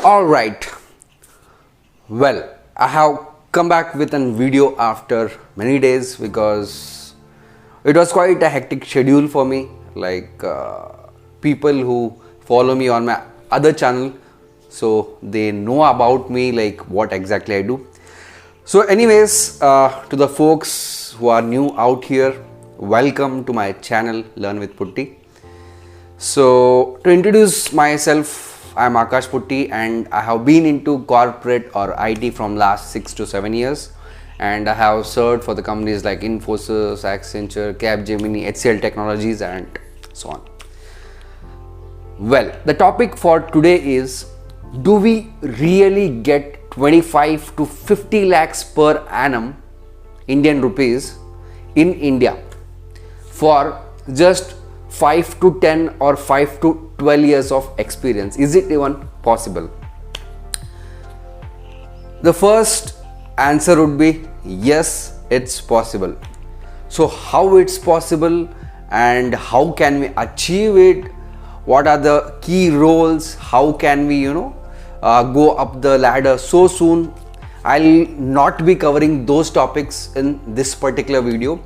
Alright, well, I have come back with a video after many days because it was quite a hectic schedule for me. Like people who follow me on my other channel, so they know about me, like what exactly I do. So anyways, to the folks who are new out here, welcome to my channel Learn with Putti. So to introduce myself, I am Akash Putti and I have been into corporate or IT from last 6 to 7 years, and I have served for the companies like Infosys, Accenture, Capgemini, HCL Technologies and so on. Well, the topic for today is, do we really get 25 to 50 lakhs per annum Indian rupees in India for just 5 to 10 or 5 to 12 years of experience? Is it even possible? The first answer would be yes, it's possible. So how it's possible and how can we achieve it? What are the key roles? How can we go up the ladder so soon? I'll not be covering those topics in this particular video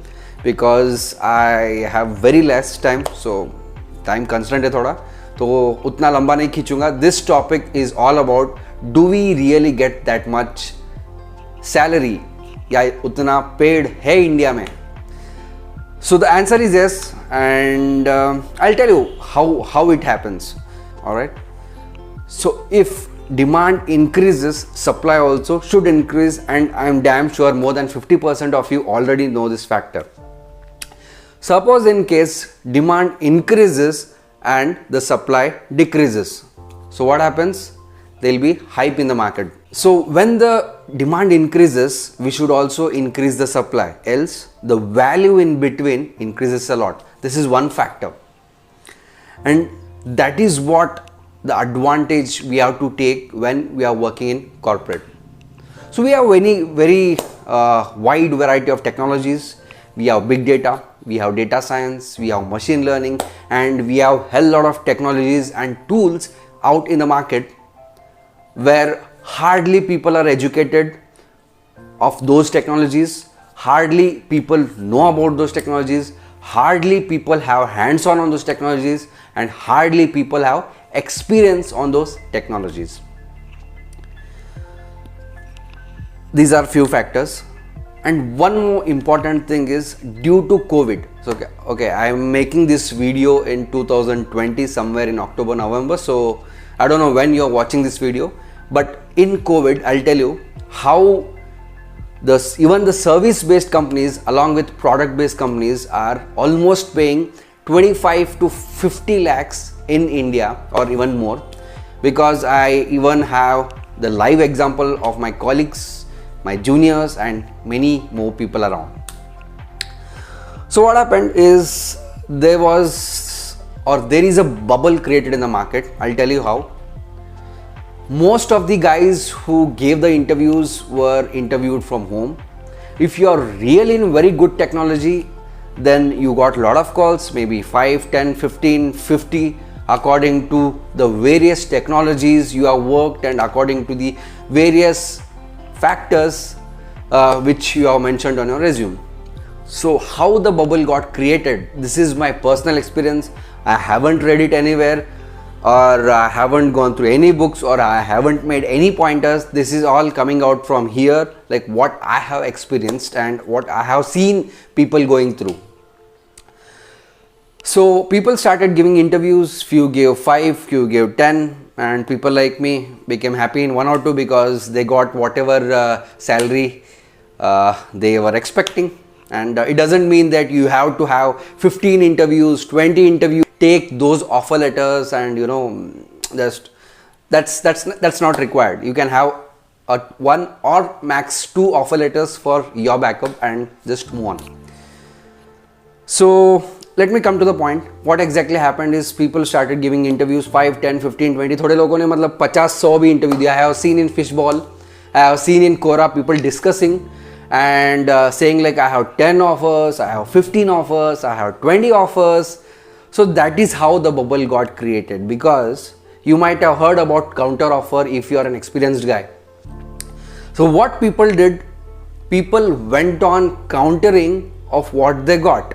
because I have very less time, so time constraint है थोड़ा, तो उतना लंबा नहीं खींचूंगा. This topic is all about, do we really get that much salary या उतना paid है India में? So the answer is yes, and I'll tell you how it happens. All right. So if demand increases, supply also should increase, and I'm damn sure more than 50% of you already know this factor. Suppose in case demand increases and the supply decreases, so what happens? There will be hype in the market. So when the demand increases, we should also increase the supply, else the value in between increases a lot. This is one factor, and that is what the advantage we have to take when we are working in corporate. So we have very wide variety of technologies. We have big data, we have data science, we have machine learning, and we have hell lot of technologies and tools out in the market where hardly people are educated of those technologies, hardly people know about those technologies, hardly people have hands-on on those technologies, and hardly people have experience on those technologies. These are few factors. And one more important thing is, due to COVID. So okay, I am making this video in 2020, somewhere in October, November. So I don't know when you are watching this video, but in COVID, I'll tell you how even the service-based companies along with product-based companies are almost paying 25 to 50 lakhs in India or even more, because I even have the live example of my colleagues, my juniors and many more people around. So what happened is, there is a bubble created in the market. I'll tell you how. Most of the guys who gave the interviews were interviewed from home. If you are really in very good technology, then you got a lot of calls, maybe 5, 10, 15, 50, according to the various technologies you have worked and according to the various factors which you have mentioned on your resume. So how the bubble got created, this is my personal experience. I haven't read it anywhere, or I haven't gone through any books, or I haven't made any pointers. This is all coming out from here, like what I have experienced and what I have seen people going through. So people started giving interviews, few gave 5, few gave 10, and people like me became happy in 1 or 2 because they got whatever salary they were expecting. And it doesn't mean that you have to have 15 interviews, 20 interviews, take those offer letters and just that's not required. You can have 1 or max 2 offer letters for your backup and just move on. So let me come to the point. What exactly happened is, people started giving interviews 5, 10, 15, 20. थोड़े लोगों ने मतलब 50-100 भी interview दिया. I have seen in Fishball, I have seen in Quora people discussing and saying like, I have 10 offers, I have 15 offers, I have 20 offers. So that is how the bubble got created, because You might have heard about counter offer if you are an experienced guy. So what people did, people went on countering of what they got.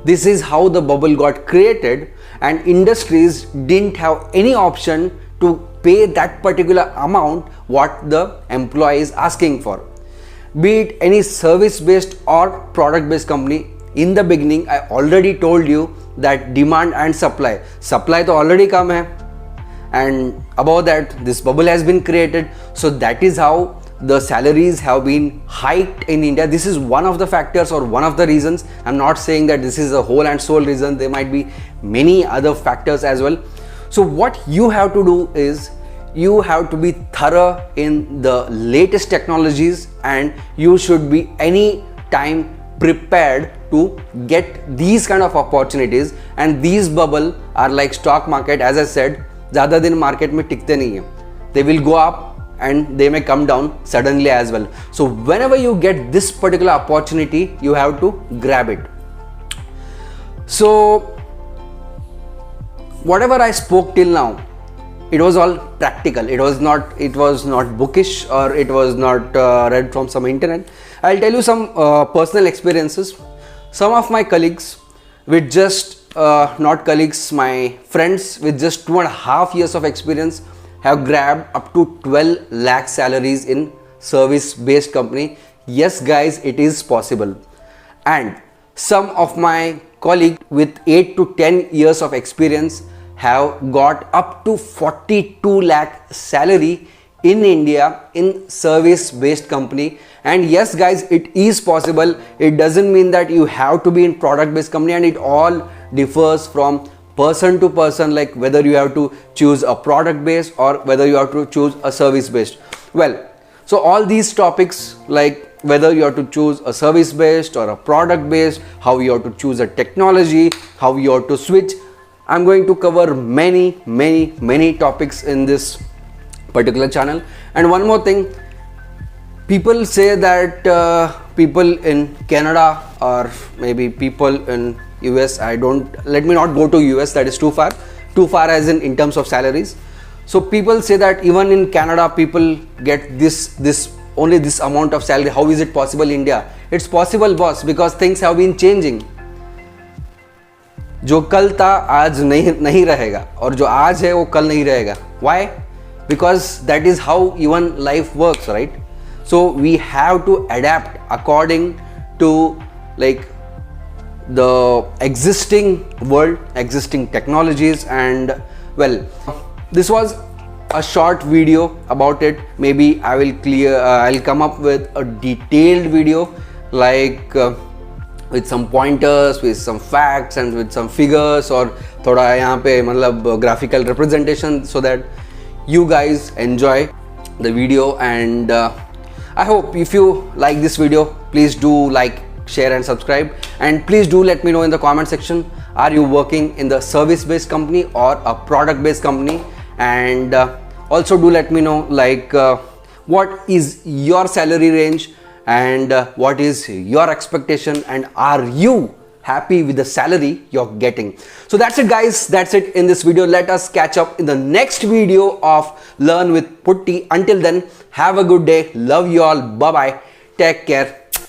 This is how the bubble got created, and industries didn't have any option to pay that particular amount what the employee is asking for. Be it any service based or product based company, in the beginning I already told you that demand and supply तो already come hai, and above that this bubble has been created. So that is how the salaries have been hiked in India. This is one of the factors or one of the reasons. I'm not saying that this is the whole and sole reason. There might be many other factors as well. So what you have to do is you have to be thorough in the latest technologies, and you should be any time prepared to get these kind of opportunities. And these bubble are like stock market, as I said, ज़्यादा दिन market में टिकते नहीं हैं. They will go up and they may come down suddenly as well. So whenever you get this particular opportunity, you have to grab it. So whatever I spoke till now, it was all practical. It was not bookish, or it was not read from some internet. I'll tell you some personal experiences. Some of my colleagues with just not colleagues, my friends with just 2.5 years of experience have grabbed up to 12 lakh salaries in service based company. Yes guys, it is possible. And some of my colleagues with 8 to 10 years of experience have got up to 42 lakh salary in India in service based company. And yes guys, it is possible. It doesn't mean that you have to be in product based company, and it all differs from person to person, like whether you have to choose a product based or whether you have to choose a service based. Well, so all these topics, like whether you have to choose a service based or a product based, how you have to choose a technology, how you have to switch, I'm going to cover many topics in this particular channel. And one more thing, people say that people in Canada or maybe people in US, let me not go to US, that is too far as in terms of salaries. So people say that even in Canada people get this only this amount of salary. How is it possible in India? It's possible, boss, because things have been changing. जो कल था आज नहीं रहेगा, और जो आज है वो कल नहीं रहेगा. Why? Because that is how even life works, right? So we have to adapt according to like the existing world, existing technologies. And well, this was a short video about it. Maybe I will I'll come up with a detailed video, like with some pointers, with some facts and with some figures, और थोड़ा यहाँ पे मतलब graphical representation, so that you guys enjoy the video. And I hope if you like this video, please do like, share and subscribe. And please do let me know in the comment section, are you working in the service based company or a product based company? And also do let me know like what is your salary range, and what is your expectation, and are you happy with the salary you're getting? So that's it guys, that's it in this video. Let us catch up in the next video of Learn with Putti. Until then, have a good day. Love you all. Bye bye. Take care.